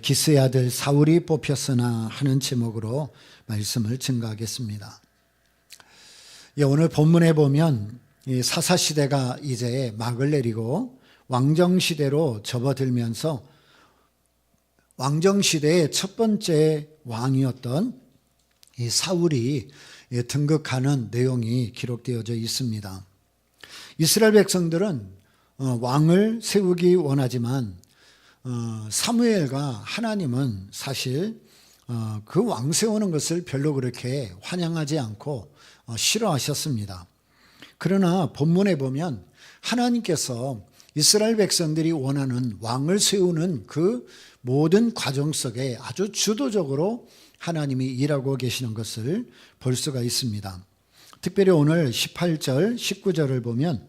기스의 아들 사울이 뽑혔으나 하는 제목으로 말씀을 증거하겠습니다. 오늘 본문에 보면 사사시대가 이제 막을 내리고 왕정시대로 접어들면서 왕정시대의 첫 번째 왕이었던 이 사울이 등극하는 내용이 기록되어져 있습니다. 이스라엘 백성들은 왕을 세우기 원하지만 사무엘과 하나님은 사실 그 왕 세우는 것을 별로 그렇게 환영하지 않고 싫어하셨습니다. 그러나 본문에 보면 하나님께서 이스라엘 백성들이 원하는 왕을 세우는 그 모든 과정 속에 아주 주도적으로 하나님이 일하고 계시는 것을 볼 수가 있습니다. 특별히 오늘 18절, 19절을 보면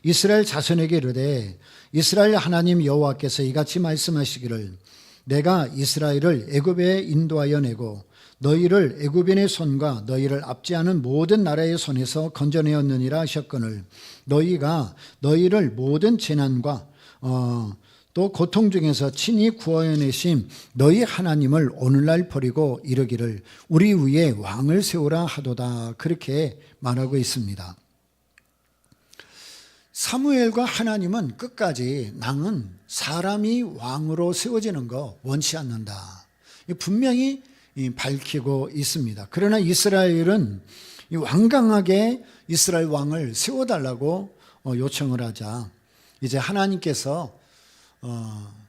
이스라엘 자손에게 이르되 이스라엘 하나님 여호와께서 이같이 말씀하시기를 내가 이스라엘을 애굽에 인도하여 내고 너희를 애굽인의 손과 너희를 압제하는 모든 나라의 손에서 건져내었느니라 하셨거늘 너희가 너희를 모든 재난과 또 고통 중에서 친히 구원해내심 너희 하나님을 오늘날 버리고 이르기를 우리 위에 왕을 세우라 하도다 그렇게 말하고 있습니다. 사무엘과 하나님은 끝까지 나는 사람이 왕으로 세워지는 거 원치 않는다. 분명히 밝히고 있습니다. 그러나 이스라엘은 완강하게 이스라엘 왕을 세워달라고 요청을 하자 이제 하나님께서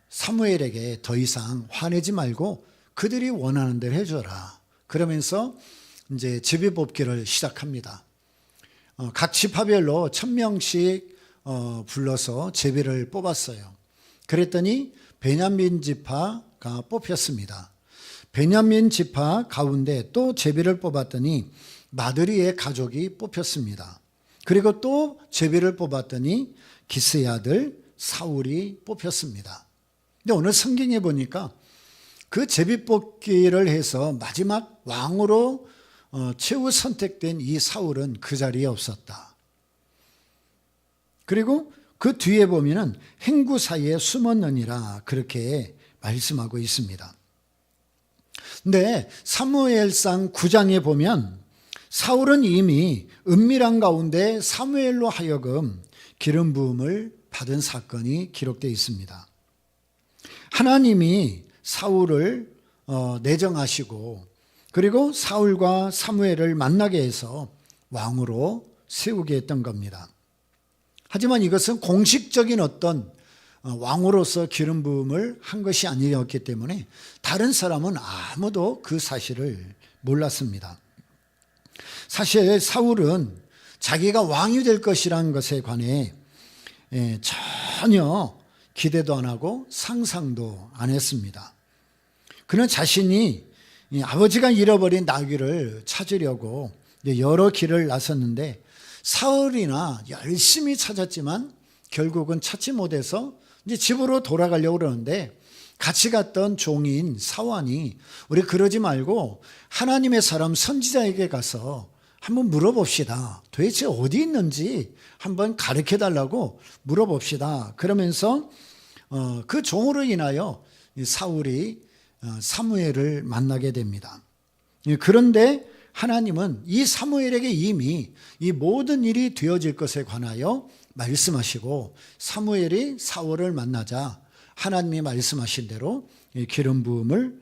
사무엘에게 더 이상 화내지 말고 그들이 원하는 대로 해줘라. 그러면서 이제 제비뽑기를 시작합니다. 각 지파별로 1000명씩 불러서 제비를 뽑았어요. 그랬더니 베냐민 지파가 뽑혔습니다. 베냐민 지파 가운데 또 제비를 뽑았더니 마드리의 가족이 뽑혔습니다. 그리고 또 제비를 뽑았더니 기스의 아들 사울이 뽑혔습니다. 근데 오늘 성경에 보니까 그 제비 뽑기를 해서 마지막 왕으로 최후 선택된 이 사울은 그 자리에 없었다. 그리고 그 뒤에 보면은 행구 사이에 숨었느니라 그렇게 말씀하고 있습니다. 근데 사무엘상 9장에 보면 사울은 이미 은밀한 가운데 사무엘로 하여금 기름 부음을 받은 사건이 기록되어 있습니다. 하나님이 사울을 내정하시고 그리고 사울과 사무엘을 만나게 해서 왕으로 세우게 했던 겁니다. 하지만 이것은 공식적인 어떤 왕으로서 기름 부음을 한 것이 아니었기 때문에 다른 사람은 아무도 그 사실을 몰랐습니다. 사실 사울은 자기가 왕이 될 것이라는 것에 관해 전혀 기대도 안 하고 상상도 안 했습니다. 그는 자신이 아버지가 잃어버린 나귀를 찾으려고 여러 길을 나섰는데 사흘이나 열심히 찾았지만 결국은 찾지 못해서 이제 집으로 돌아가려고 그러는데 같이 갔던 종인 사환이 우리 그러지 말고 하나님의 사람 선지자에게 가서 한번 물어봅시다. 도대체 어디 있는지 한번 가르쳐 달라고 물어봅시다. 그러면서 그 종으로 인하여 사울이 사무엘을 만나게 됩니다. 그런데 하나님은 이 사무엘에게 이미 이 모든 일이 되어질 것에 관하여 말씀하시고 사무엘이 사울을 만나자 하나님이 말씀하신 대로 기름 부음을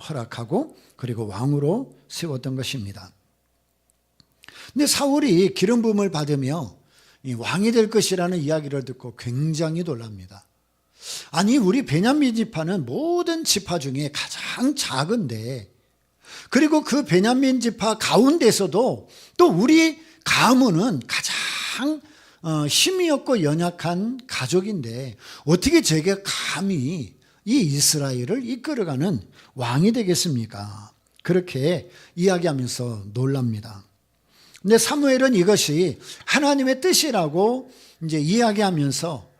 허락하고 그리고 왕으로 세웠던 것입니다. 근데 사울이 기름 부음을 받으며 왕이 될 것이라는 이야기를 듣고 굉장히 놀랍니다. 아니 우리 베냐민 지파는 모든 지파 중에 가장 작은데 그리고 그 베냐민 지파 가운데서도 또 우리 가문은 가장 힘이 없고 연약한 가족인데 어떻게 제가 감히 이 이스라엘을 이끌어가는 왕이 되겠습니까? 그렇게 이야기하면서 놀랍니다. 근데 사무엘은 이것이 하나님의 뜻이라고 이제 이야기하면서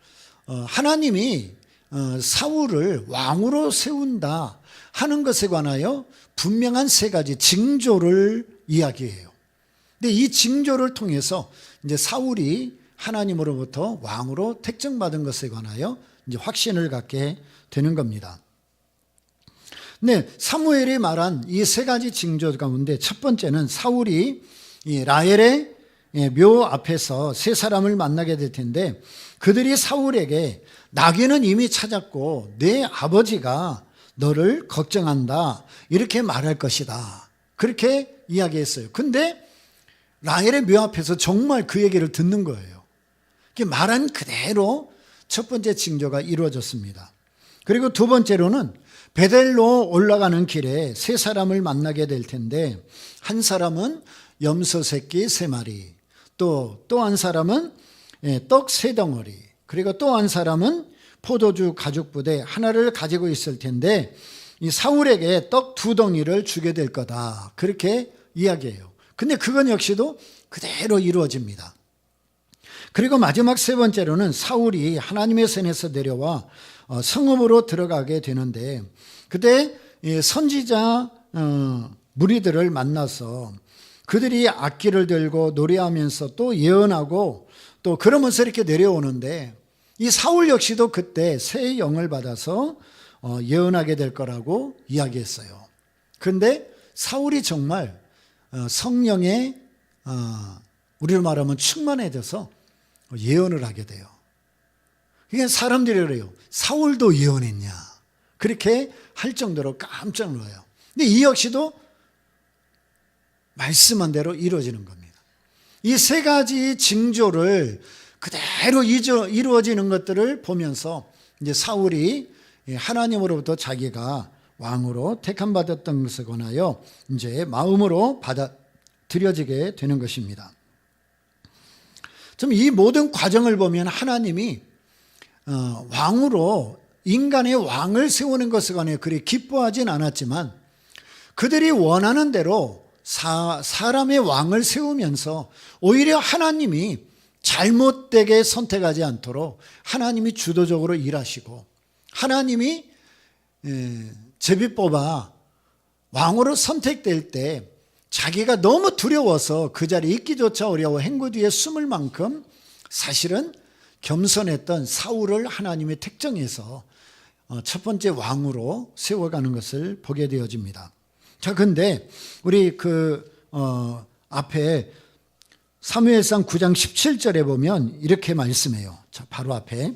하나님이 사울을 왕으로 세운다 하는 것에 관하여 분명한 3가지 징조를 이야기해요. 근데 이 징조를 통해서 이제 사울이 하나님으로부터 왕으로 택정받은 것에 관하여 이제 확신을 갖게 되는 겁니다. 네, 사무엘이 말한 이 세 가지 징조 가운데 첫 번째는 사울이 이 라헬의 묘 앞에서 세 사람을 만나게 될 텐데, 그들이 사울에게 나귀는 이미 찾았고 내 아버지가 너를 걱정한다 이렇게 말할 것이다, 그렇게 이야기했어요. 근데 라헬의 묘 앞에서 정말 그 얘기를 듣는 거예요. 말한 그대로 첫 번째 징조가 이루어졌습니다. 그리고 두 번째로는 베델로 올라가는 길에 세 사람을 만나게 될 텐데, 한 사람은 염소 새끼 3마리, 또 한 사람은 떡 3덩어리, 그리고 또 한 사람은 포도주 가죽 부대 하나를 가지고 있을 텐데, 이 사울에게 떡 2덩이를 주게 될 거다, 그렇게 이야기해요. 근데 그건 역시도 그대로 이루어집니다. 그리고 마지막 세 번째로는 사울이 하나님의 산에서 내려와 성읍으로 들어가게 되는데, 그때 선지자 무리들을 만나서 그들이 악기를 들고 노래하면서 또 예언하고 또 그러면서 이렇게 내려오는데, 이 사울 역시도 그때 새 영을 받아서 예언하게 될 거라고 이야기했어요. 그런데 사울이 정말 성령에 우리로 말하면 충만해져서 예언을 하게 돼요. 그러니까 사람들이 그래요. 사울도 예언했냐, 그렇게 할 정도로 깜짝 놀라요. 근데 이 역시도 말씀한 대로 이루어지는 겁니다. 이 세 가지 징조를 그대로 이루어지는 것들을 보면서 이제 사울이 하나님으로부터 자기가 왕으로 택함 받았던 것에 관하여 이제 마음으로 받아들여지게 되는 것입니다. 좀 이 모든 과정을 보면 하나님이 왕으로 인간의 왕을 세우는 것에 관해 그리 기뻐하진 않았지만, 그들이 원하는 대로 사람의 왕을 세우면서 오히려 하나님이 잘못되게 선택하지 않도록 하나님이 주도적으로 일하시고, 하나님이 제비 뽑아 왕으로 선택될 때 자기가 너무 두려워서 그 자리에 있기조차 어려워 행구 뒤에 숨을 만큼 사실은 겸손했던 사울을 하나님이 택정해서 첫 번째 왕으로 세워가는 것을 보게 되어집니다. 자, 근데 우리 앞에 사무엘상 9장 17절에 보면 이렇게 말씀해요. 자, 바로 앞에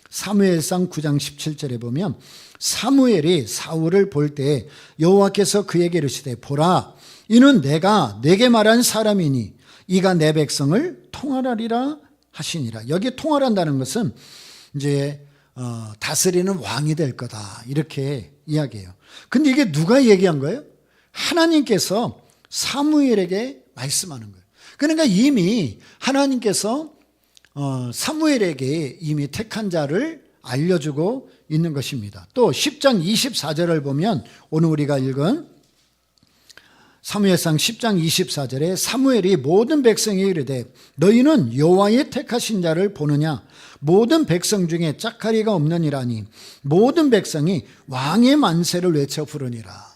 사무엘상 9장 17절에 보면, 사무엘이 사울을 볼 때 여호와께서 그에게 이르시되 보라, 이는 내가 내게 말한 사람이니 이가 내 백성을 통할하리라 하시니라. 여기 통할한다는 것은 이제 다스리는 왕이 될 거다, 이렇게 이야기해요. 근데 이게 누가 얘기한 거예요? 하나님께서 사무엘에게 말씀하는 거예요. 그러니까 이미 하나님께서 사무엘에게 이미 택한 자를 알려주고 있는 것입니다. 또 10장 24절을 보면 오늘 우리가 읽은 사무엘상 10장 24절에 사무엘이 모든 백성에게 이르되 너희는 여호와의 택하신 자를 보느냐, 모든 백성 중에 짝하리가 없느니라니 모든 백성이 왕의 만세를 외쳐 부르니라.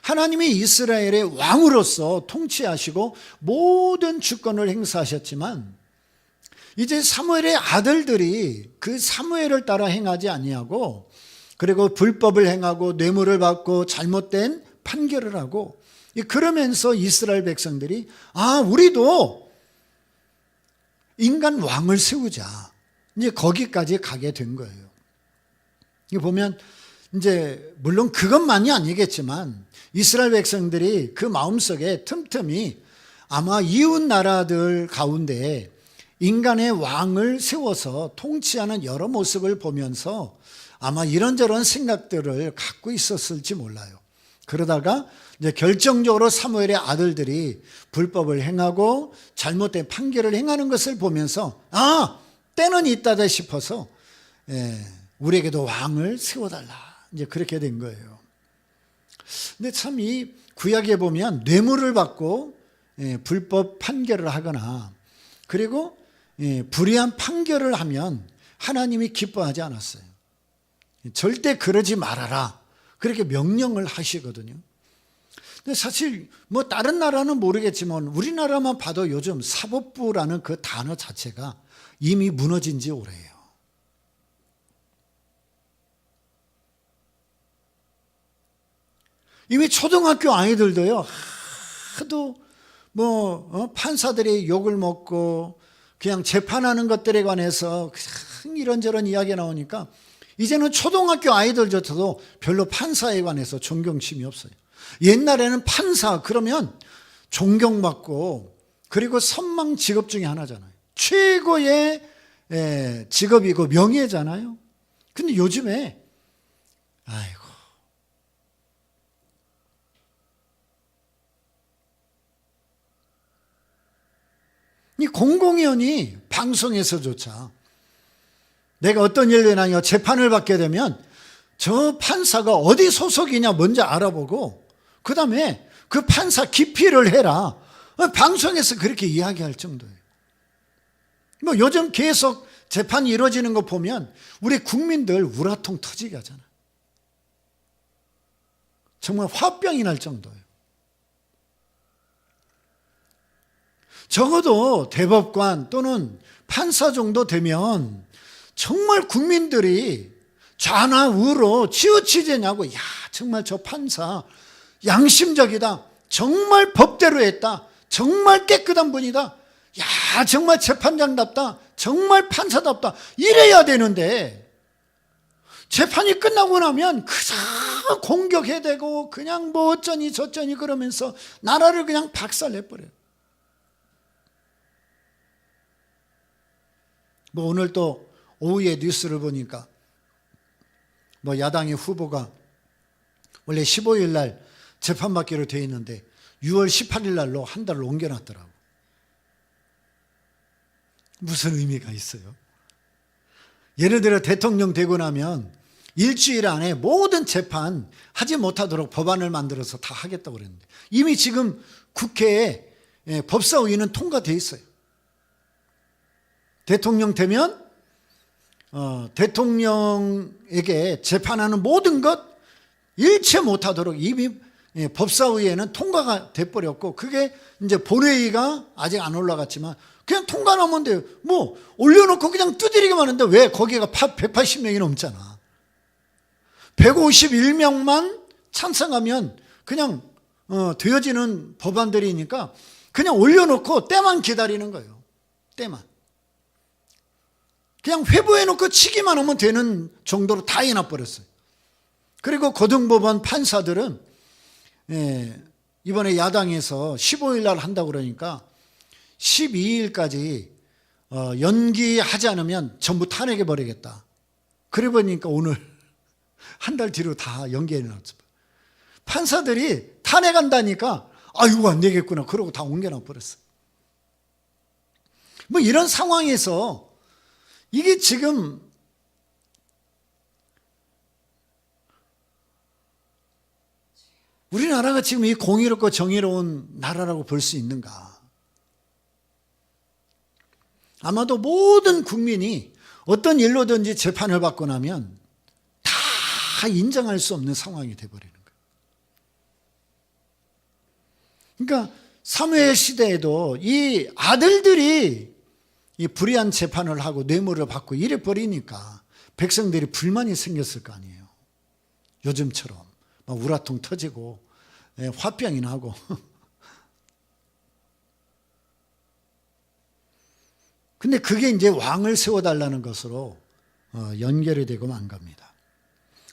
하나님이 이스라엘의 왕으로서 통치하시고 모든 주권을 행사하셨지만, 이제 사무엘의 아들들이 그 사무엘을 따라 행하지 아니하고, 그리고 불법을 행하고 뇌물을 받고 잘못된 판결을 하고, 그러면서 이스라엘 백성들이 우리도 인간 왕을 세우자, 이제 거기까지 가게 된 거예요. 이거 보면 이제 물론 그것만이 아니겠지만 이스라엘 백성들이 그 마음속에 틈틈이 아마 이웃 나라들 가운데 인간의 왕을 세워서 통치하는 여러 모습을 보면서 아마 이런저런 생각들을 갖고 있었을지 몰라요. 그러다가 이제 결정적으로 사무엘의 아들들이 불법을 행하고 잘못된 판결을 행하는 것을 보면서 때는 있다다 싶어서 우리에게도 왕을 세워달라, 이제 그렇게 된 거예요. 근데 참 이 구약에 보면 뇌물을 받고 불법 판결을 하거나 그리고 불의한 판결을 하면 하나님이 기뻐하지 않았어요. 절대 그러지 말아라, 그렇게 명령을 하시거든요. 근데 사실 뭐 다른 나라는 모르겠지만 우리나라만 봐도 요즘 사법부라는 그 단어 자체가 이미 무너진 지 오래예요. 이미 초등학교 아이들도요, 하도 판사들이 욕을 먹고 그냥 재판하는 것들에 관해서 이런저런 이야기가 나오니까 이제는 초등학교 아이들조차도 별로 판사에 관해서 존경심이 없어요. 옛날에는 판사 그러면 존경받고 그리고 선망 직업 중에 하나잖아요. 최고의 직업이고 명예잖아요. 근데 요즘에 아이고, 이 공공연히 방송에서조차 내가 어떤 일로 인하여 재판을 받게 되면 저 판사가 어디 소속이냐 먼저 알아보고 그 다음에 그 판사 기피를 해라. 방송에서 그렇게 이야기할 정도예요. 요즘 계속 재판이 이루어지는 거 보면 우리 국민들 우라통 터지게 하잖아요. 정말 화병이 날 정도예요. 적어도 대법관 또는 판사 정도 되면 정말 국민들이 좌나 우로 치우치지냐고, 야, 정말 저 판사 양심적이다. 정말 법대로 했다. 정말 깨끗한 분이다. 야, 정말 재판장답다. 정말 판사답다. 이래야 되는데 재판이 끝나고 나면 그저 공격해대고 그냥 어쩌니 저쩌니 그러면서 나라를 그냥 박살내버려요. 오늘 또 오후에 뉴스를 보니까 야당의 후보가 원래 15일 날 재판받기로 돼 있는데 6월 18일 날로 한 달을 옮겨놨더라고. 무슨 의미가 있어요? 예를 들어 대통령 되고 나면 일주일 안에 모든 재판 하지 못하도록 법안을 만들어서 다 하겠다고 그랬는데 이미 지금 국회에 법사위는 통과돼 있어요. 대통령 되면 대통령에게 재판하는 모든 것 일체 못하도록 이미 법사위에는 통과가 돼버렸고 그게 이제 본회의가 아직 안 올라갔지만 그냥 통과하면 돼요. 올려놓고 그냥 두드리기만 하는데 왜 거기가 180명이 넘잖아. 151명만 찬성하면 그냥 되어지는 법안들이니까 그냥 올려놓고 때만 기다리는 거예요. 때만. 그냥 회부해놓고 치기만 하면 되는 정도로 다 해놔버렸어요. 그리고 고등법원 판사들은 이번에 야당에서 15일 날 한다고 그러니까 12일까지 연기하지 않으면 전부 탄핵해버리겠다. 그래 보니까 오늘 한 달 뒤로 다 연기해놨죠. 판사들이 탄핵한다니까 이거 안 되겠구나. 그러고 다 옮겨놔버렸어요. 이런 상황에서 이게 지금 우리나라가 지금 이 공의롭고 정의로운 나라라고 볼 수 있는가? 아마도 모든 국민이 어떤 일로든지 재판을 받고 나면 다 인정할 수 없는 상황이 되어버리는 거예요. 그러니까 사무엘 시대에도 이 아들들이 이 불의한 재판을 하고 뇌물을 받고 이래 버리니까 백성들이 불만이 생겼을 거 아니에요. 요즘처럼 막 우라통 터지고 화병이 나고. 근데 그게 이제 왕을 세워달라는 것으로 연결이 되고 만 겁니다.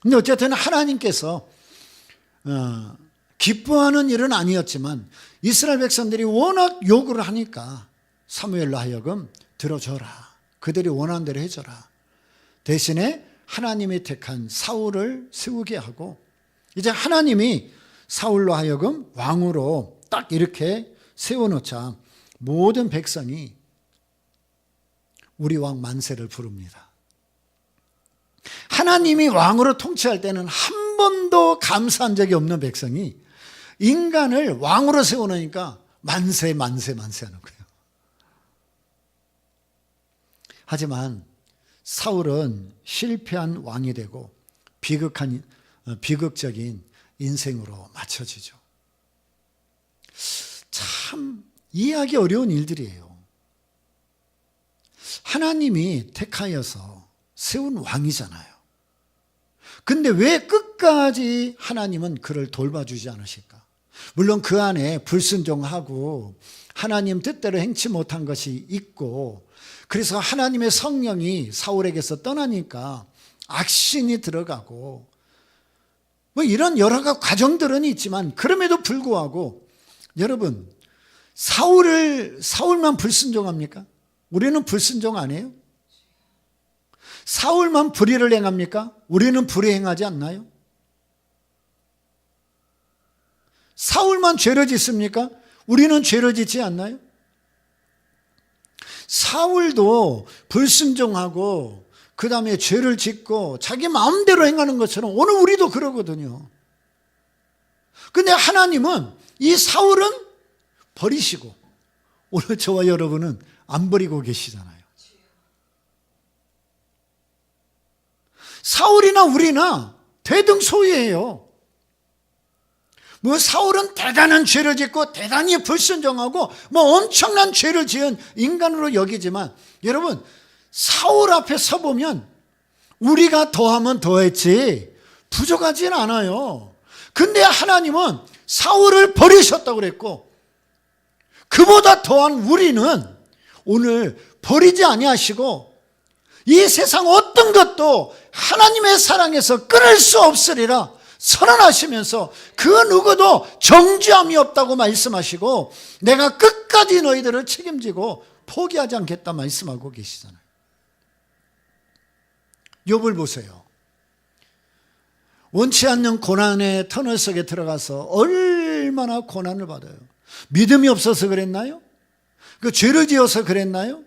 근데 어쨌든 하나님께서 기뻐하는 일은 아니었지만 이스라엘 백성들이 워낙 요구를 하니까 사무엘로 하여금 들어줘라. 그들이 원하는 대로 해줘라. 대신에 하나님이 택한 사울을 세우게 하고 이제 하나님이 사울로 하여금 왕으로 딱 이렇게 세워놓자 모든 백성이 우리 왕 만세를 부릅니다. 하나님이 왕으로 통치할 때는 한 번도 감사한 적이 없는 백성이 인간을 왕으로 세워놓으니까 만세 만세 만세 하는 거예요. 하지만 사울은 실패한 왕이 되고 비극적인 인생으로 맞춰지죠. 참 이해하기 어려운 일들이에요. 하나님이 택하여서 세운 왕이잖아요. 근데 왜 끝까지 하나님은 그를 돌봐주지 않으실까? 물론 그 안에 불순종하고 하나님 뜻대로 행치 못한 것이 있고, 그래서 하나님의 성령이 사울에게서 떠나니까 악신이 들어가고 뭐 이런 여러 가지 과정들은 있지만, 그럼에도 불구하고 여러분, 사울만 불순종합니까? 우리는 불순종 안 해요? 사울만 불의를 행합니까? 우리는 불의 행하지 않나요? 사울만 죄를 짓습니까? 우리는 죄를 짓지 않나요? 사울도 불순종하고 그 다음에 죄를 짓고 자기 마음대로 행하는 것처럼 오늘 우리도 그러거든요. 근데 하나님은 이 사울은 버리시고 오늘 저와 여러분은 안 버리고 계시잖아요. 사울이나 우리나 대등소이예요. 뭐 사울은 대단한 죄를 짓고 대단히 불순종하고 뭐 엄청난 죄를 지은 인간으로 여기지만, 여러분 사울 앞에 서보면 우리가 더하면 더했지 부족하진 않아요. 근데 하나님은 사울을 버리셨다고 그랬고, 그보다 더한 우리는 오늘 버리지 아니하시고 이 세상 어떤 것도 하나님의 사랑에서 끊을 수 없으리라 선언하시면서 그 누구도 정죄함이 없다고 말씀하시고, 내가 끝까지 너희들을 책임지고 포기하지 않겠다 말씀하고 계시잖아요. 욥을 보세요. 원치 않는 고난의 터널 속에 들어가서 얼마나 고난을 받아요. 믿음이 없어서 그랬나요? 그 죄를 지어서 그랬나요?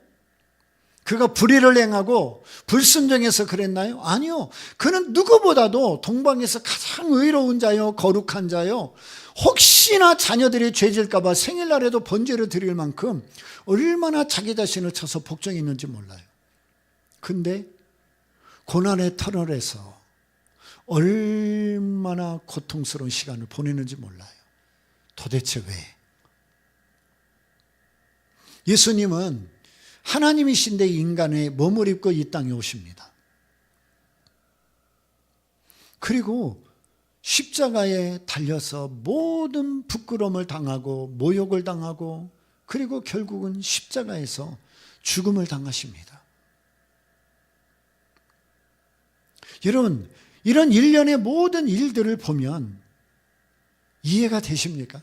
그가 불의를 행하고 불순종해서 그랬나요? 아니요. 그는 누구보다도 동방에서 가장 의로운 자요, 거룩한 자요. 혹시나 자녀들이 죄질까 봐 생일날에도 번제를 드릴 만큼 얼마나 자기 자신을 쳐서 복종했는지 몰라요. 근데 고난의 터널에서 얼마나 고통스러운 시간을 보내는지 몰라요. 도대체 왜? 예수님은 하나님이신데 인간의 몸을 입고 이 땅에 오십니다. 그리고 십자가에 달려서 모든 부끄러움을 당하고 모욕을 당하고, 그리고 결국은 십자가에서 죽음을 당하십니다. 여러분, 이런 일련의 모든 일들을 보면 이해가 되십니까?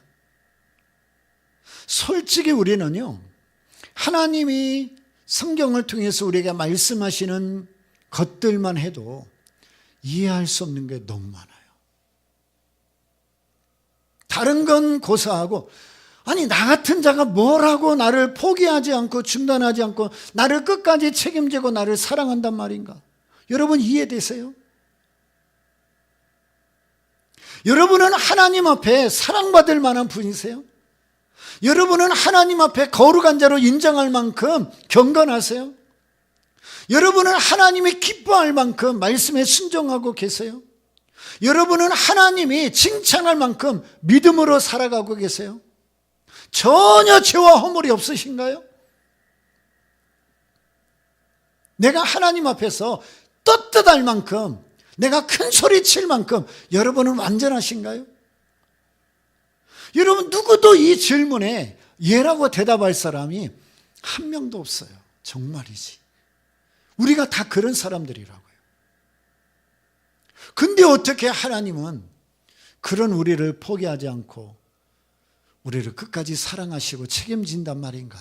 솔직히 우리는요, 하나님이 성경을 통해서 우리에게 말씀하시는 것들만 해도 이해할 수 없는 게 너무 많아요. 다른 건 고사하고, 아니 나 같은 자가 뭐라고 나를 포기하지 않고 중단하지 않고 나를 끝까지 책임지고 나를 사랑한단 말인가? 여러분 이해되세요? 여러분은 하나님 앞에 사랑받을 만한 분이세요? 여러분은 하나님 앞에 거룩한 자로 인정할 만큼 경건하세요? 여러분은 하나님이 기뻐할 만큼 말씀에 순종하고 계세요? 여러분은 하나님이 칭찬할 만큼 믿음으로 살아가고 계세요? 전혀 죄와 허물이 없으신가요? 내가 하나님 앞에서 떳떳할 만큼, 내가 큰 소리 칠 만큼 여러분은 완전하신가요? 여러분 누구도 이 질문에 예라고 대답할 사람이 한 명도 없어요. 정말이지. 우리가 다 그런 사람들이라고요. 근데 어떻게 하나님은 그런 우리를 포기하지 않고 우리를 끝까지 사랑하시고 책임진단 말인가?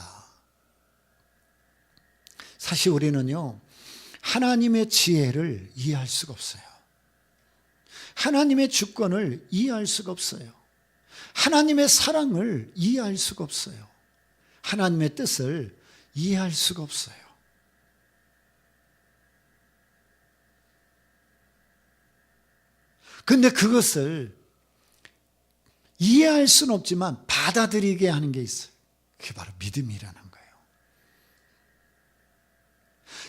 사실 우리는요, 하나님의 지혜를 이해할 수가 없어요. 하나님의 주권을 이해할 수가 없어요. 하나님의 사랑을 이해할 수가 없어요. 하나님의 뜻을 이해할 수가 없어요. 근데 그것을 이해할 수는 없지만 받아들이게 하는 게 있어요. 그게 바로 믿음이라는 거예요.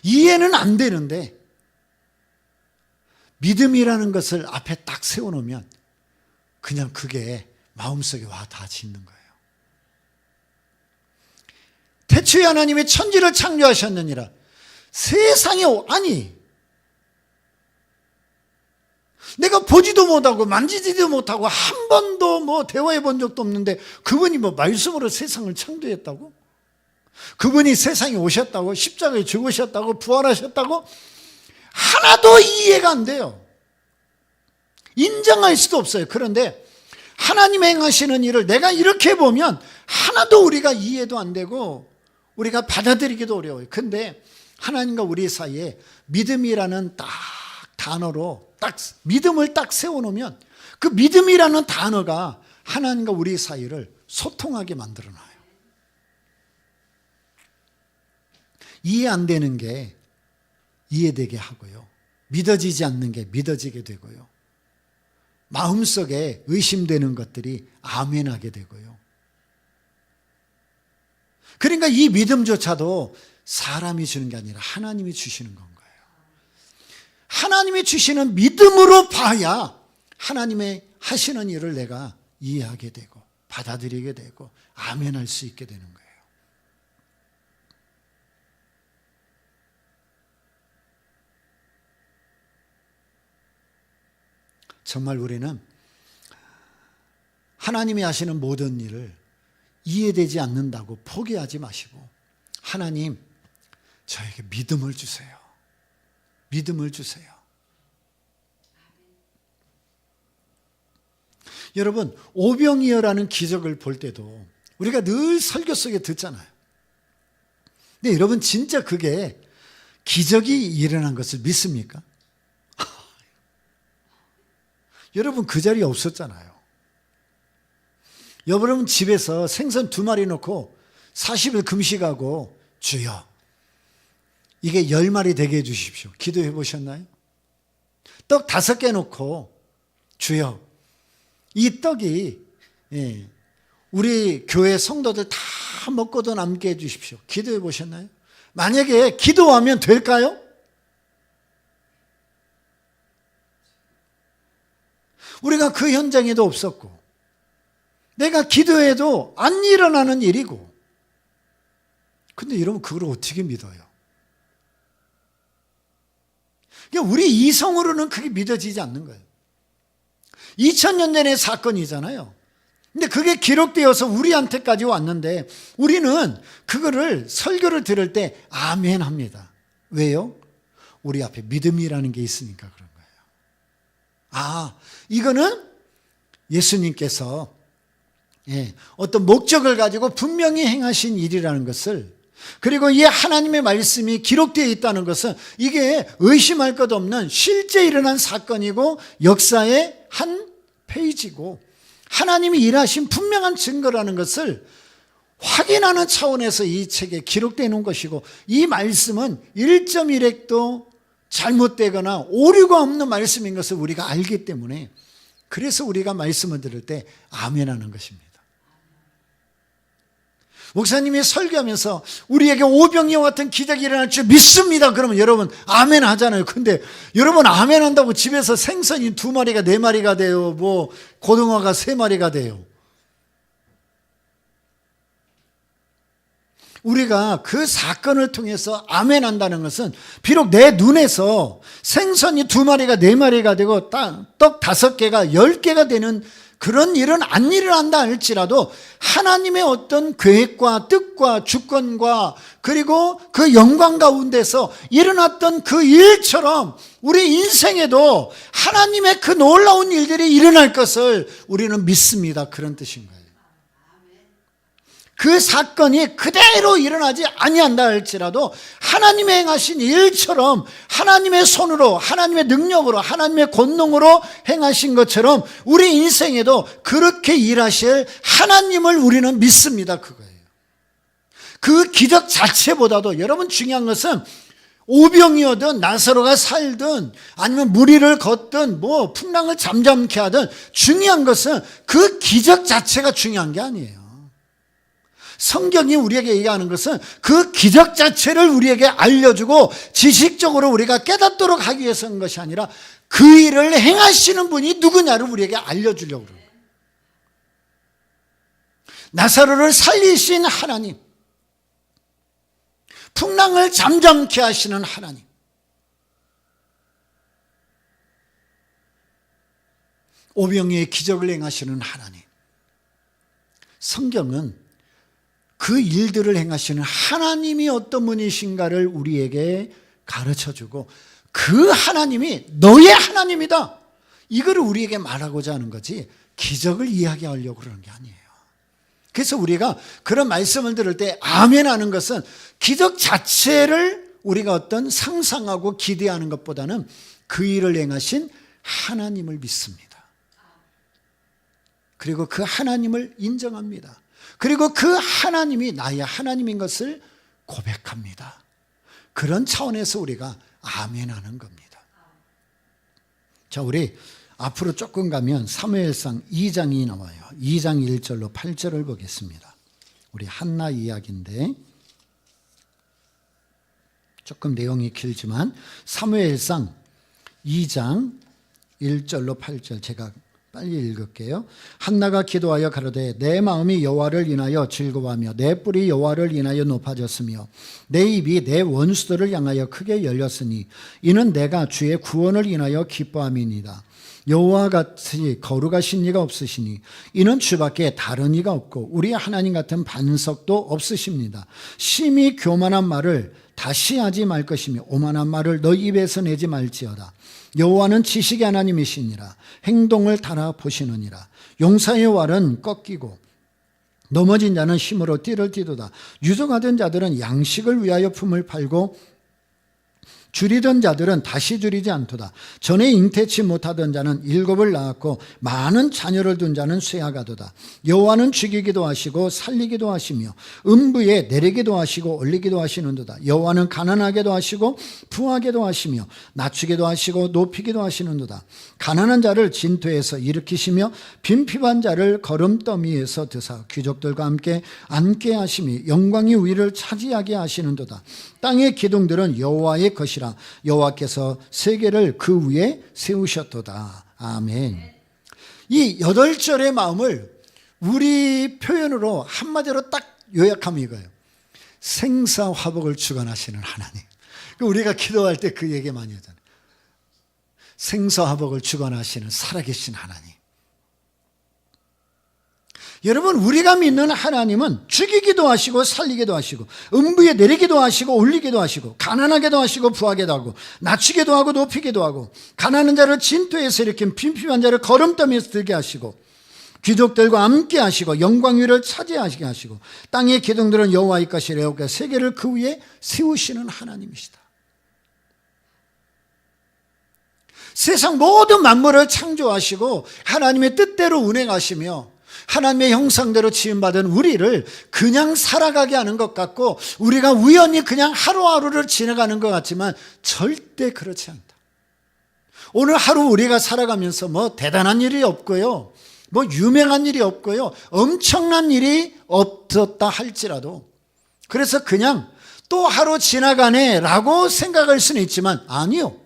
이해는 안 되는데 믿음이라는 것을 앞에 딱 세워놓으면 그냥 그게 마음속에 와 닿아지는 거예요. 태초에 하나님이 천지를 창조하셨느니라. 세상에, 아니, 내가 보지도 못하고 만지지도 못하고 한 번도 뭐 대화해 본 적도 없는데 그분이 뭐 말씀으로 세상을 창조했다고? 그분이 세상에 오셨다고? 십자가에 죽으셨다고? 부활하셨다고? 하나도 이해가 안 돼요. 인정할 수도 없어요. 그런데 하나님 행하시는 일을 내가 이렇게 보면 하나도 우리가 이해도 안 되고 우리가 받아들이기도 어려워요. 근데 하나님과 우리 사이에 믿음이라는 딱 단어로 딱 믿음을 딱 세워놓으면 그 믿음이라는 단어가 하나님과 우리 사이를 소통하게 만들어놔요. 이해 안 되는 게 이해되게 하고요. 믿어지지 않는 게 믿어지게 되고요. 마음속에 의심되는 것들이 아멘하게 되고요. 그러니까 이 믿음조차도 사람이 주는 게 아니라 하나님이 주시는 건 거예요. 하나님이 주시는 믿음으로 봐야 하나님의 하시는 일을 내가 이해하게 되고 받아들이게 되고 아멘할 수 있게 되는 거예요. 정말 우리는 하나님이 하시는 모든 일을 이해되지 않는다고 포기하지 마시고 하나님, 저에게 믿음을 주세요. 믿음을 주세요. 여러분, 오병이어라는 기적을 볼 때도 우리가 늘 설교 속에 듣잖아요. 근데 여러분 진짜 그게 기적이 일어난 것을 믿습니까? 여러분 그 자리에 없었잖아요. 여러분 집에서 생선 2마리 놓고 40일 금식하고 주여 이게 10마리 되게 해주십시오. 기도해 보셨나요? 떡 5개 놓고 주여 이 떡이 우리 교회 성도들 다 먹고도 남게 해주십시오. 기도해 보셨나요? 만약에 기도하면 될까요? 우리가 그 현장에도 없었고 내가 기도해도 안 일어나는 일이고 근데 여러분 그걸 어떻게 믿어요? 그러니까 우리 이성으로는 그게 믿어지지 않는 거예요. 2000년 전의 사건이잖아요. 근데 그게 기록되어서 우리한테까지 왔는데 우리는 그거를 설교를 들을 때 아멘 합니다. 왜요? 우리 앞에 믿음이라는 게 있으니까 그런 거예요. 아, 이거는 예수님께서 어떤 목적을 가지고 분명히 행하신 일이라는 것을 그리고 이 하나님의 말씀이 기록되어 있다는 것은 이게 의심할 것 없는 실제 일어난 사건이고 역사의 한 페이지고 하나님이 일하신 분명한 증거라는 것을 확인하는 차원에서 이 책에 기록되어 있는 것이고 이 말씀은 1.1핵도 잘못되거나 오류가 없는 말씀인 것을 우리가 알기 때문에 그래서 우리가 말씀을 들을 때 아멘하는 것입니다. 목사님이 설교하면서 우리에게 오병이어 같은 기적이 일어날 줄 믿습니다. 그러면 여러분 아멘 하잖아요. 근데 여러분 아멘 한다고 집에서 생선이 2마리가 4마리가 돼요. 뭐 고등어가 3마리가 돼요. 우리가 그 사건을 통해서 아멘 한다는 것은 비록 내 눈에서 생선이 2마리가 4마리가 되고 떡 5개가 10개가 되는 그런 일은 안 일어난다 할지라도 하나님의 어떤 계획과 뜻과 주권과 그리고 그 영광 가운데서 일어났던 그 일처럼 우리 인생에도 하나님의 그 놀라운 일들이 일어날 것을 우리는 믿습니다. 그런 뜻인 거예요. 그 사건이 그대로 일어나지 아니한다 할지라도 하나님의 행하신 일처럼 하나님의 손으로 하나님의 능력으로 하나님의 권능으로 행하신 것처럼 우리 인생에도 그렇게 일하실 하나님을 우리는 믿습니다. 그거예요. 그 기적 자체보다도 여러분 중요한 것은 오병이어든 나사로가 살든 아니면 무리를 걷든 뭐 풍랑을 잠잠케 하든 중요한 것은 그 기적 자체가 중요한 게 아니에요. 성경이 우리에게 얘기하는 것은 그 기적 자체를 우리에게 알려주고 지식적으로 우리가 깨닫도록 하기 위해서 한 것이 아니라 그 일을 행하시는 분이 누구냐를 우리에게 알려주려고 그래요. 나사로를 살리신 하나님, 풍랑을 잠잠케 하시는 하나님, 오병이의 기적을 행하시는 하나님. 성경은 그 일들을 행하시는 하나님이 어떤 분이신가를 우리에게 가르쳐주고 그 하나님이 너의 하나님이다, 이거를 우리에게 말하고자 하는 거지 기적을 이야기하려고 그러는 게 아니에요. 그래서 우리가 그런 말씀을 들을 때 아멘 하는 것은 기적 자체를 우리가 어떤 상상하고 기대하는 것보다는 그 일을 행하신 하나님을 믿습니다. 그리고 그 하나님을 인정합니다. 그리고 그 하나님이 나의 하나님인 것을 고백합니다. 그런 차원에서 우리가 아멘 하는 겁니다. 자, 우리 앞으로 조금 가면 사무엘상 2장이 나와요. 2장 1절로 8절을 보겠습니다. 우리 한나 이야기인데 조금 내용이 길지만 사무엘상 2장 1절로 8절 제가 빨리 읽을게요. 한나가 기도하여 가로되 내 마음이 여호와를 인하여 즐거워하며 내 뿔이 여호와를 인하여 높아졌으며 내 입이 내 원수들을 향하여 크게 열렸으니 이는 내가 주의 구원을 인하여 기뻐함이니이다. 여호와 같이 거룩하신 이가 없으시니 이는 주밖에 다른 이가 없고 우리 하나님 같은 반석도 없으십니다. 심히 교만한 말을 다시 하지 말 것이며 오만한 말을 너 입에서 내지 말지어다. 여호와는 지식의 하나님이시니라. 행동을 달아보시느니라. 용사의 wal은 꺾이고 넘어진 자는 힘으로 띠를 띠도다. 유족하던 자들은 양식을 위하여 품을 팔고 줄이던 자들은 다시 줄이지 않도다. 전에 잉태치 못하던 자는 7을 낳았고 많은 자녀를 둔 자는 쇠하가도다. 여호와는 죽이기도 하시고 살리기도 하시며 음부에 내리기도 하시고 올리기도 하시는도다. 여호와는 가난하게도 하시고 부하게도 하시며 낮추기도 하시고 높이기도 하시는도다. 가난한 자를 진토에서 일으키시며 빈핍한 자를 거름더미에서 드사 귀족들과 함께 앉게 하시며 영광이 위를 차지하게 하시는도다. 땅의 기둥들은 여호와의 것이라. 여호와께서 세계를 그 위에 세우셨도다. 아멘. 이 8절의 마음을 우리 표현으로 한마디로 딱 요약하면 이거예요. 생사화복을 주관하시는 하나님. 우리가 기도할 때 그 얘기 많이 하잖아요. 생사화복을 주관하시는 살아계신 하나님. 여러분, 우리가 믿는 하나님은 죽이기도 하시고 살리기도 하시고 음부에 내리기도 하시고 올리기도 하시고 가난하게도 하시고 부하게도 하고 낮추기도 하고 높이기도 하고 가난한 자를 진토에서 일으킨 빈핍한 자를 거름더미에서 들게 하시고 귀족들과 함께 하시고 영광 위를 차지하시게 하시고 땅의 기둥들은 여호와의 것이라. 여호와께서 세계를 그 위에 세우시는 하나님이시다. 세상 모든 만물을 창조하시고 하나님의 뜻대로 운행하시며 하나님의 형상대로 지음받은 우리를 그냥 살아가게 하는 것 같고 우리가 우연히 그냥 하루하루를 지나가는 것 같지만 절대 그렇지 않다. 오늘 하루 우리가 살아가면서 뭐 대단한 일이 없고요, 뭐 유명한 일이 없고요, 엄청난 일이 없었다 할지라도 그래서 그냥 또 하루 지나가네 라고 생각할 수는 있지만 아니요.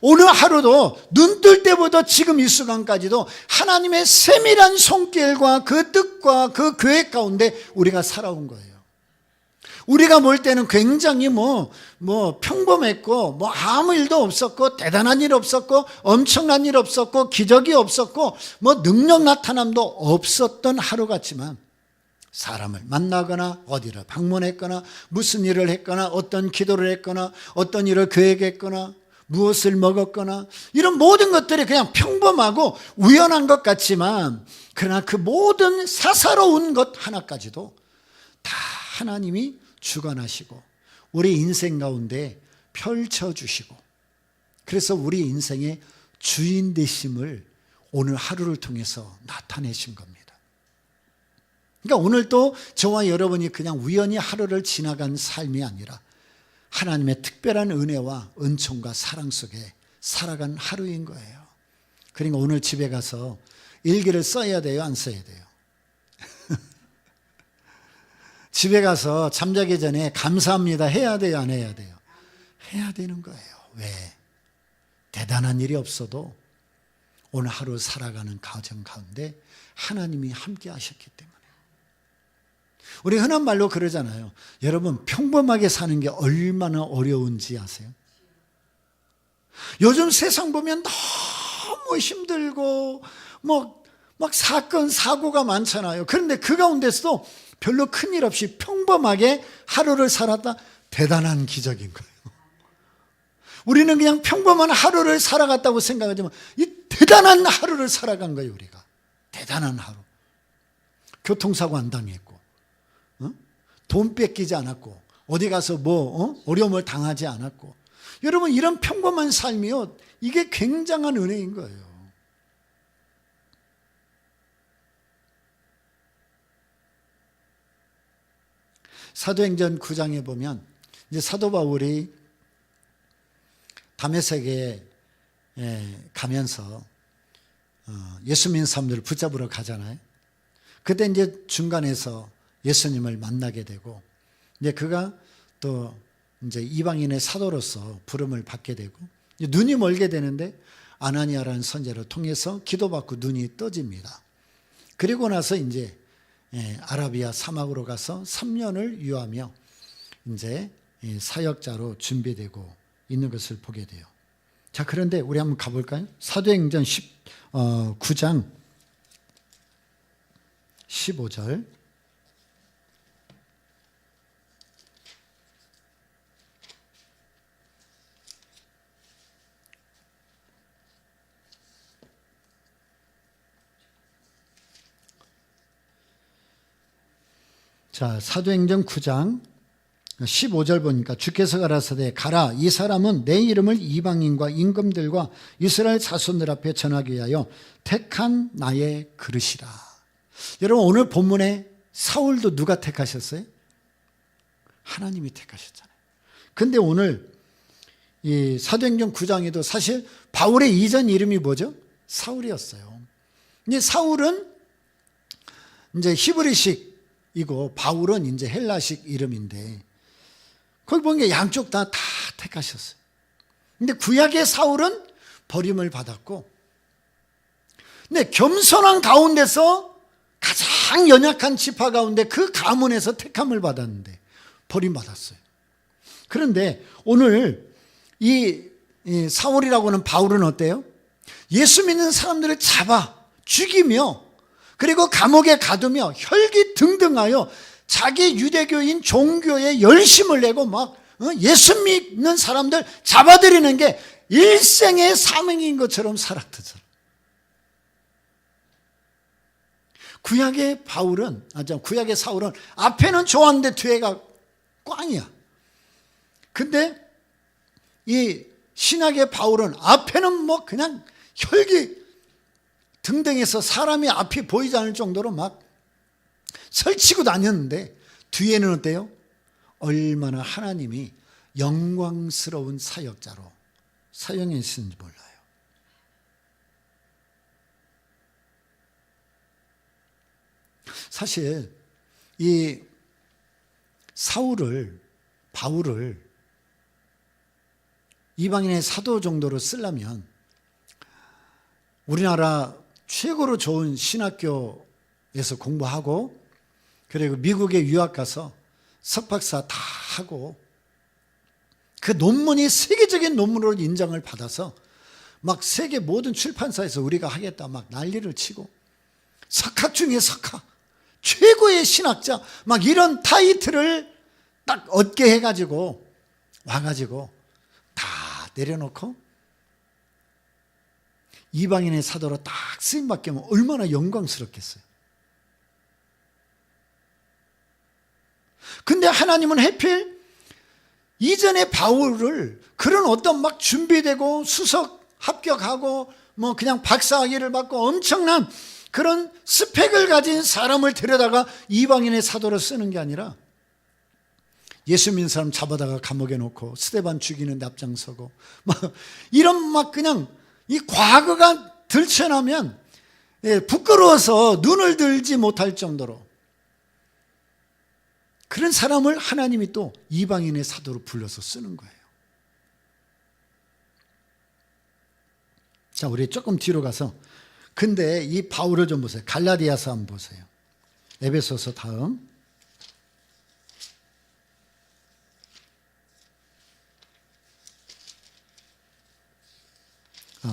오늘 하루도 눈 뜰 때부터 지금 이 순간까지도 하나님의 세밀한 손길과 그 뜻과 그 계획 가운데 우리가 살아온 거예요. 우리가 볼 때는 굉장히 평범했고 아무 일도 없었고 대단한 일 없었고 엄청난 일 없었고 기적이 없었고 능력 나타남도 없었던 하루 같지만 사람을 만나거나 어디를 방문했거나 무슨 일을 했거나 어떤 기도를 했거나 어떤 일을 계획했거나 무엇을 먹었거나 이런 모든 것들이 그냥 평범하고 우연한 것 같지만 그러나 그 모든 사사로운 것 하나까지도 다 하나님이 주관하시고 우리 인생 가운데 펼쳐주시고 그래서 우리 인생의 주인 되심을 오늘 하루를 통해서 나타내신 겁니다. 그러니까 오늘 또 저와 여러분이 그냥 우연히 하루를 지나간 삶이 아니라 하나님의 특별한 은혜와 은총과 사랑 속에 살아간 하루인 거예요. 그러니까 오늘 집에 가서 일기를 써야 돼요, 안 써야 돼요? 집에 가서 잠자기 전에 감사합니다 해야 돼요, 안 해야 돼요? 해야 되는 거예요. 왜? 대단한 일이 없어도 오늘 하루 살아가는 가정 가운데 하나님이 함께 하셨기 때문에. 우리 흔한 말로 그러잖아요. 여러분, 평범하게 사는 게 얼마나 어려운지 아세요? 요즘 세상 보면 너무 힘들고 막 사건 사고가 많잖아요. 그런데 그 가운데서도 별로 큰일 없이 평범하게 하루를 살았다. 대단한 기적인 거예요. 우리는 그냥 평범한 하루를 살아갔다고 생각하지만 이 대단한 하루를 살아간 거예요. 우리가 대단한 하루. 교통사고 안 당했고, 돈 뺏기지 않았고, 어디 가서 어려움을 당하지 않았고. 여러분, 이런 평범한 삶이요, 이게 굉장한 은혜인 거예요. 사도행전 9장에 보면 이제 사도 바울이 다메섹에 가면서 예수 믿는 사람들을 붙잡으러 가잖아요. 그때 이제 중간에서 예수님을 만나게 되고, 이제 그가 또 이제 이방인의 사도로서 부름을 받게 되고, 눈이 멀게 되는데 아나니아라는 선지자를 통해서 기도받고 눈이 떠집니다. 그리고 나서 이제 아라비아 사막으로 가서 3년을 유하며 이제 사역자로 준비되고 있는 것을 보게 돼요. 자, 그런데 우리 한번 가볼까요? 사도행전 9장 15절. 자, 사도행전 9장 15절 보니까 주께서 가라사대 가라, 이 사람은 내 이름을 이방인과 임금들과 이스라엘 자손들 앞에 전하기 위하여 택한 나의 그릇이라. 여러분, 오늘 본문에 사울도 누가 택하셨어요? 하나님이 택하셨잖아요. 근데 오늘 이 사도행전 9장에도 사실 바울의 이전 이름이 뭐죠? 사울이었어요. 근데 사울은 이제 히브리식이고 바울은 이제 헬라식 이름인데, 거기 보니까 양쪽 다 택하셨어요. 근데 구약의 사울은 버림을 받았고, 근데 겸손한 가운데서 가장 연약한 지파 가운데 그 가문에서 택함을 받았는데 버림받았어요. 그런데 오늘 이 사울이라고 하는 바울은 어때요? 예수 믿는 사람들을 잡아 죽이며, 그리고 감옥에 가두며 혈기등등하여 자기 유대교인 종교에 열심을 내고 막 예수 믿는 사람들 잡아들이는 게 일생의 사명인 것처럼 살았더라. 구약의 사울은 앞에는 좋았는데 뒤에가 꽝이야. 근데 이 신약의 바울은 앞에는 그냥 혈기 등등해서 사람이 앞이 보이지 않을 정도로 막 설치고 다녔는데 뒤에는 어때요? 얼마나 하나님이 영광스러운 사역자로 사용했는지 몰라요. 사실 이 바울을 이방인의 사도 정도로 쓰려면 우리나라 최고로 좋은 신학교에서 공부하고, 그리고 미국에 유학 가서 석박사 다 하고, 그 논문이 세계적인 논문으로 인정을 받아서 막 세계 모든 출판사에서 우리가 하겠다 막 난리를 치고, 석학 중에 석학, 최고의 신학자, 막 이런 타이틀을 딱 얻게 해가지고 와가지고 다 내려놓고 이방인의 사도로 딱 쓰임받게 하면 얼마나 영광스럽겠어요. 근데 하나님은 하필 이전에 바울을 그런 어떤 막 준비되고 수석 합격하고 그냥 박사학위를 받고 엄청난 그런 스펙을 가진 사람을 데려다가 이방인의 사도로 쓰는 게 아니라 예수 믿는 사람 잡아다가 감옥에 놓고 스데반 죽이는 데 앞장서고 이런 그냥 이 과거가 들춰나면 부끄러워서 눈을 들지 못할 정도로 그런 사람을 하나님이 또 이방인의 사도로 불러서 쓰는 거예요. 자, 우리 조금 뒤로 가서, 근데 이 바울을 좀 보세요. 갈라디아서 한번 보세요. 에베소서 다음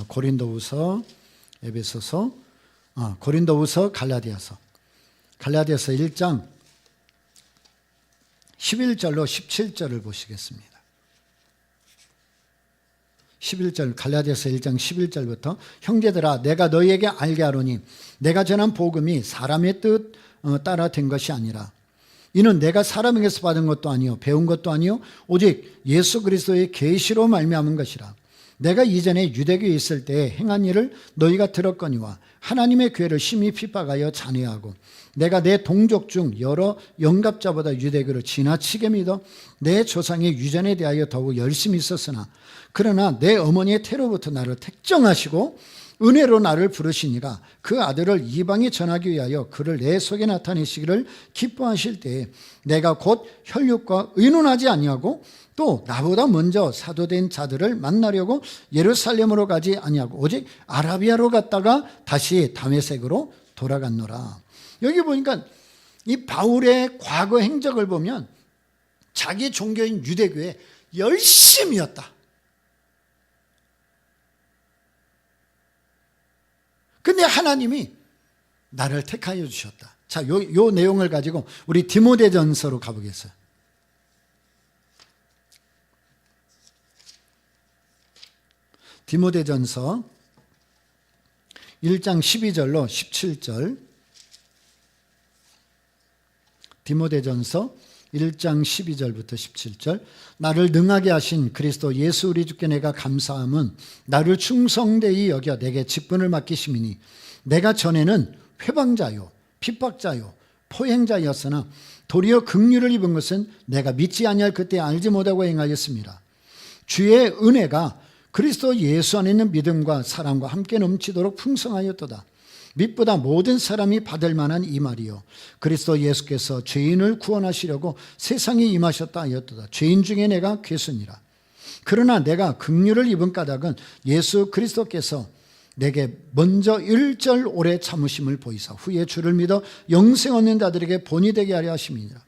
고린도후서, 에베소서, 고린도후서, 갈라디아서 1장 11절로 17절을 보시겠습니다. 11절, 갈라디아서 1장 11절부터 형제들아 내가 너희에게 알게 하노니 내가 전한 복음이 사람의 뜻 따라 된 것이 아니라 이는 내가 사람에게서 받은 것도 아니요 배운 것도 아니요 오직 예수 그리스도의 계시로 말미암은 것이라. 내가 이전에 유대교에 있을 때에 행한 일을 너희가 들었거니와 하나님의 교회를 심히 핍박하여 잔해하고 내가 내 동족 중 여러 영갑자보다 유대교를 지나치게 믿어 내 조상의 유전에 대하여 더욱 열심히 있었으나 그러나 내 어머니의 태로부터 나를 택정하시고 은혜로 나를 부르시니라. 그 아들을 이방에 전하기 위하여 그를 내 속에 나타내시기를 기뻐하실 때에 내가 곧 혈육과 의논하지 아니하고 또 나보다 먼저 사도된 자들을 만나려고 예루살렘으로 가지 아니하고 오직 아라비아로 갔다가 다시 다메섹으로 돌아갔노라. 여기 보니까 이 바울의 과거 행적을 보면 자기 종교인 유대교에 열심이었다. 근데 하나님이 나를 택하여 주셨다. 자, 요 내용을 가지고 우리 디모데전서로 가보겠어요. 디모데전서 1장 12절로 17절. 디모데전서 1장 12절부터 17절. 나를 능하게 하신 그리스도 예수 우리 주께 내가 감사함은 나를 충성되이 여겨 내게 직분을 맡기심이니 내가 전에는 회방자요 핍박자요 포행자였으나 도리어 긍휼을 입은 것은 내가 믿지 아니할 그때 알지 못하고 행하였습니다. 주의 은혜가 그리스도 예수 안에 있는 믿음과 사랑과 함께 넘치도록 풍성하였도다. 빛보다 모든 사람이 받을 만한 이 말이요 그리스도 예수께서 죄인을 구원하시려고 세상에 임하셨다 하였도다. 죄인 중에 내가 괴순이라. 그러나 내가 긍휼을 입은 까닭은 예수 그리스도께서 내게 먼저 일절 오래 참으심을 보이사 후에 주를 믿어 영생 얻는 자들에게 본이 되게 하려 하심이니라.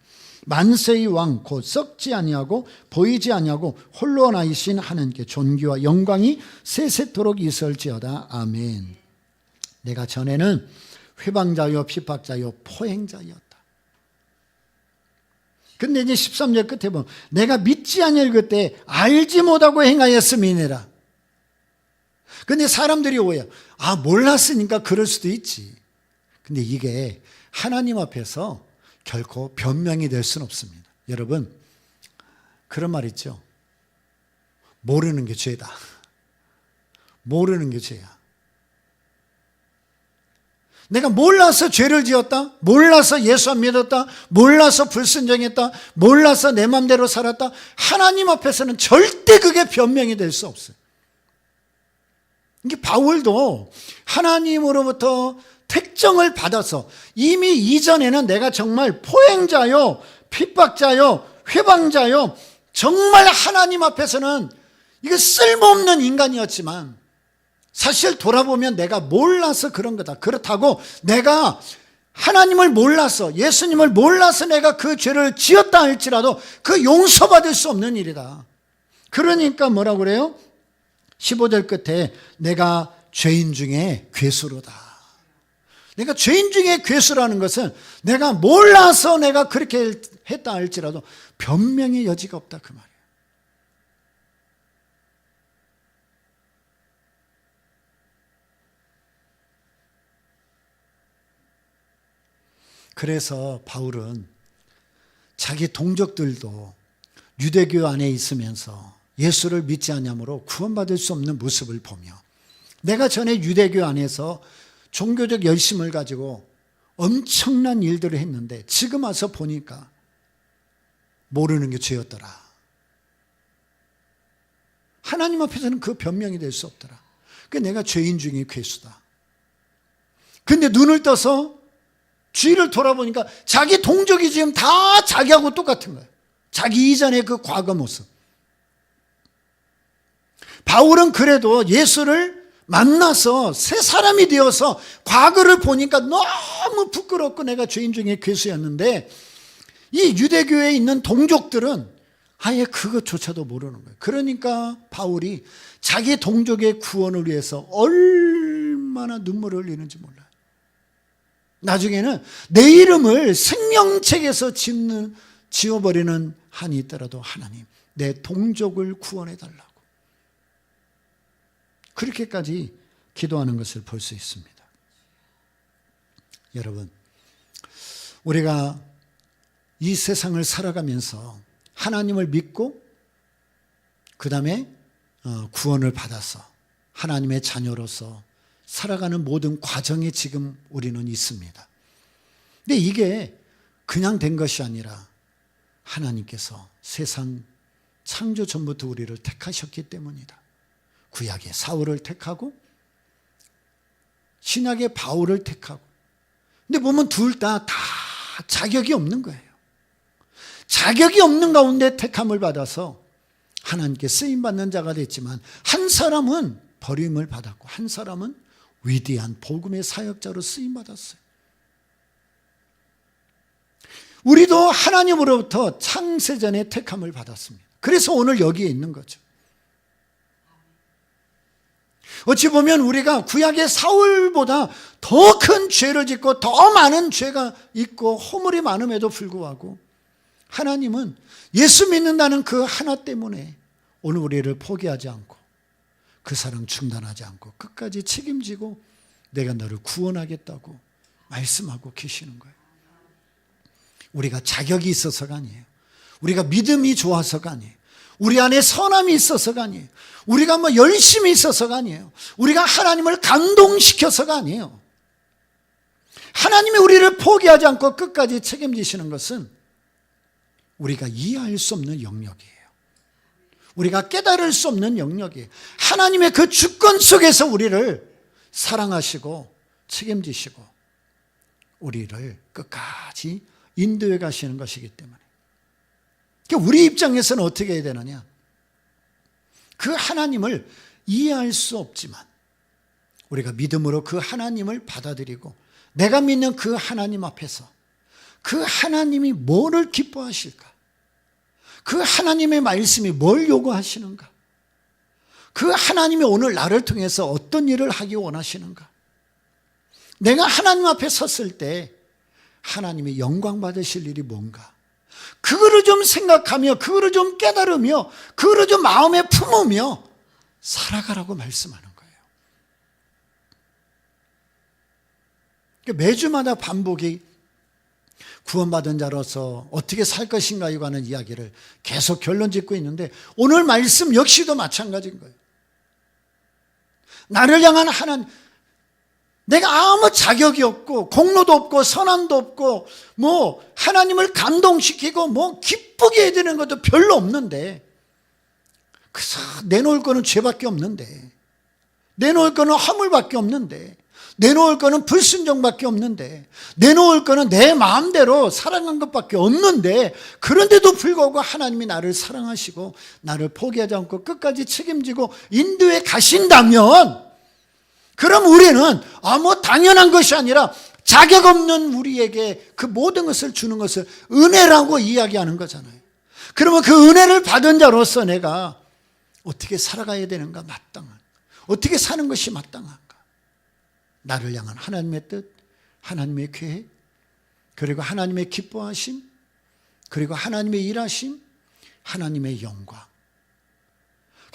만세의 왕 곧 썩지 아니하고 보이지 아니하고 홀로 나이신 하나님께 존귀와 영광이 세세토록 있을지어다. 아멘. 내가 전에는 회방자요 핍박자요 포행자였다. 근데 이제 13절 끝에 보면 내가 믿지 아니할 그때 알지 못하고 행하였음이니라. 근데 사람들이 오해요. 몰랐으니까 그럴 수도 있지. 근데 이게 하나님 앞에서 결코 변명이 될 수는 없습니다. 여러분, 그런 말 있죠. 모르는 게 죄다. 모르는 게 죄야. 내가 몰라서 죄를 지었다, 몰라서 예수 안 믿었다, 몰라서 불순종했다, 몰라서 내 맘대로 살았다. 하나님 앞에서는 절대 그게 변명이 될 수 없어요. 이게 바울도 하나님으로부터 택정을 받아서 이미 이전에는 내가 정말 포행자요, 핍박자요, 회방자요, 정말 하나님 앞에서는 이거 쓸모없는 인간이었지만 사실 돌아보면 내가 몰라서 그런 거다. 그렇다고 내가 하나님을 몰라서 예수님을 몰라서 내가 그 죄를 지었다 할지라도 그 용서받을 수 없는 일이다. 그러니까 뭐라고 그래요? 15절 끝에 내가 죄인 중에 괴수로다. 내가 죄인 중에 괴수라는 것은 내가 몰라서 내가 그렇게 했다 할지라도 변명의 여지가 없다 그 말이에요. 그래서 바울은 자기 동족들도 유대교 안에 있으면서 예수를 믿지 않으므로 구원받을 수 없는 모습을 보며 내가 전에 유대교 안에서 종교적 열심을 가지고 엄청난 일들을 했는데 지금 와서 보니까 모르는 게 죄였더라. 하나님 앞에서는 그 변명이 될 수 없더라. 그러니까 내가 죄인 중에 괴수다. 근데 눈을 떠서 주위를 돌아보니까 자기 동족이 지금 다 자기하고 똑같은 거예요. 자기 이전의 그 과거 모습. 바울은 그래도 예수를 만나서 새 사람이 되어서 과거를 보니까 너무 부끄럽고 내가 죄인 중에 괴수였는데 이 유대교에 있는 동족들은 아예 그것조차도 모르는 거예요. 그러니까 바울이 자기 동족의 구원을 위해서 얼마나 눈물을 흘리는지 몰라요. 나중에는 내 이름을 생명책에서 지워버리는 한이 있더라도 하나님, 내 동족을 구원해 달라고. 그렇게까지 기도하는 것을 볼 수 있습니다. 여러분, 우리가 이 세상을 살아가면서 하나님을 믿고 그 다음에 구원을 받아서 하나님의 자녀로서 살아가는 모든 과정에 지금 우리는 있습니다. 근데 이게 그냥 된 것이 아니라 하나님께서 세상 창조 전부터 우리를 택하셨기 때문이다. 구약의 사울을 택하고 신약의 바울을 택하고. 근데 보면 둘 다 자격이 없는 거예요. 자격이 없는 가운데 택함을 받아서 하나님께 쓰임받는 자가 됐지만, 한 사람은 버림을 받았고 한 사람은 위대한 복음의 사역자로 쓰임받았어요. 우리도 하나님으로부터 창세전에 택함을 받았습니다. 그래서 오늘 여기에 있는 거죠. 어찌 보면 우리가 구약의 사울보다 더 큰 죄를 짓고 더 많은 죄가 있고 허물이 많음에도 불구하고 하나님은 예수 믿는다는 그 하나 때문에 오늘 우리를 포기하지 않고 그 사랑 중단하지 않고 끝까지 책임지고 내가 너를 구원하겠다고 말씀하고 계시는 거예요. 우리가 자격이 있어서가 아니에요. 우리가 믿음이 좋아서가 아니에요. 우리 안에 선함이 있어서가 아니에요. 우리가 뭐 열심히 있어서가 아니에요. 우리가 하나님을 감동시켜서가 아니에요. 하나님이 우리를 포기하지 않고 끝까지 책임지시는 것은 우리가 이해할 수 없는 영역이에요. 우리가 깨달을 수 없는 영역이에요. 하나님의 그 주권 속에서 우리를 사랑하시고 책임지시고 우리를 끝까지 인도해 가시는 것이기 때문에, 우리 입장에서는 어떻게 해야 되느냐? 그 하나님을 이해할 수 없지만 우리가 믿음으로 그 하나님을 받아들이고 내가 믿는 그 하나님 앞에서 그 하나님이 뭐를 기뻐하실까? 그 하나님의 말씀이 뭘 요구하시는가? 그 하나님이 오늘 나를 통해서 어떤 일을 하기 원하시는가? 내가 하나님 앞에 섰을 때 하나님이 영광 받으실 일이 뭔가? 그거를 좀 생각하며 그거를 좀 깨달으며 그거를 좀 마음에 품으며 살아가라고 말씀하는 거예요. 매주마다 반복이 구원받은 자로서 어떻게 살 것인가에 관한 이야기를 계속 결론 짓고 있는데, 오늘 말씀 역시도 마찬가지인 거예요. 나를 향한 하나님, 내가 아무 자격이 없고 공로도 없고 선함도 없고 뭐 하나님을 감동시키고 뭐 기쁘게 해야 되는 것도 별로 없는데, 그래서 내놓을 거는 죄밖에 없는데, 내놓을 거는 허물밖에 없는데, 내놓을 거는 불순종밖에 없는데, 내놓을 거는 내 마음대로 사랑한 것밖에 없는데, 그런데도 불구하고 하나님이 나를 사랑하시고 나를 포기하지 않고 끝까지 책임지고 인도해 가신다면, 그럼 우리는 뭐 당연한 것이 아니라 자격 없는 우리에게 그 모든 것을 주는 것을 은혜라고 이야기하는 거잖아요. 그러면 그 은혜를 받은 자로서 내가 어떻게 살아가야 되는가? 마땅한, 어떻게 사는 것이 마땅한가? 나를 향한 하나님의 뜻, 하나님의 계획, 그리고 하나님의 기뻐하심, 그리고 하나님의 일하심, 하나님의 영광.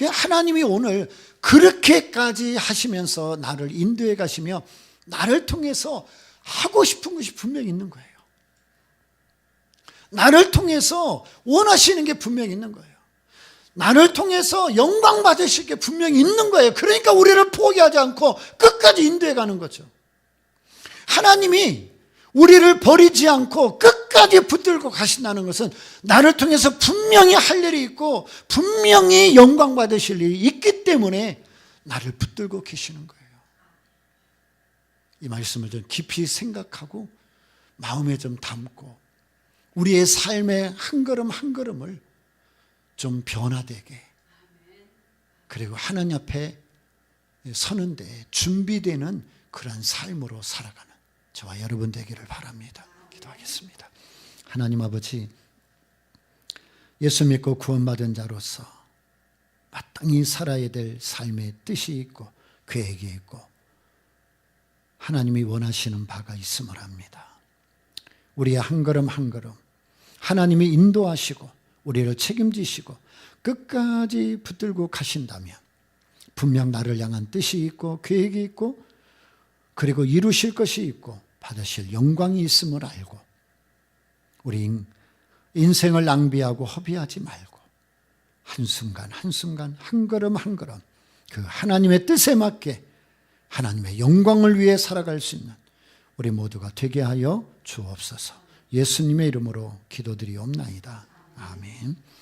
하나님이 오늘 그렇게까지 하시면서 나를 인도해 가시며 나를 통해서 하고 싶은 것이 분명히 있는 거예요. 나를 통해서 원하시는 게 분명히 있는 거예요. 나를 통해서 영광 받으실 게 분명히 있는 거예요. 그러니까 우리를 포기하지 않고 끝까지 인도해 가는 거죠. 하나님이 우리를 버리지 않고 끝까지 붙들고 가신다는 것은 나를 통해서 분명히 할 일이 있고 분명히 영광 받으실 일이 있기 때문에 나를 붙들고 계시는 거예요. 이 말씀을 좀 깊이 생각하고 마음에 좀 담고 우리의 삶의 한 걸음 한 걸음을 좀 변화되게, 그리고 하나님 앞에 서는데 준비되는 그런 삶으로 살아가는 저와 여러분 되기를 바랍니다. 기도하겠습니다. 하나님 아버지, 예수 믿고 구원받은 자로서 마땅히 살아야 될 삶의 뜻이 있고 계획이 있고 하나님이 원하시는 바가 있음을 합니다. 우리의 한 걸음 한 걸음 하나님이 인도하시고 우리를 책임지시고 끝까지 붙들고 가신다면 분명 나를 향한 뜻이 있고 계획이 있고 그리고 이루실 것이 있고 받으실 영광이 있음을 알고 우리 인생을 낭비하고 허비하지 말고 한순간 한순간 한 걸음 한 걸음 그 하나님의 뜻에 맞게 하나님의 영광을 위해 살아갈 수 있는 우리 모두가 되게 하여 주옵소서. 예수님의 이름으로 기도드리옵나이다. 아멘.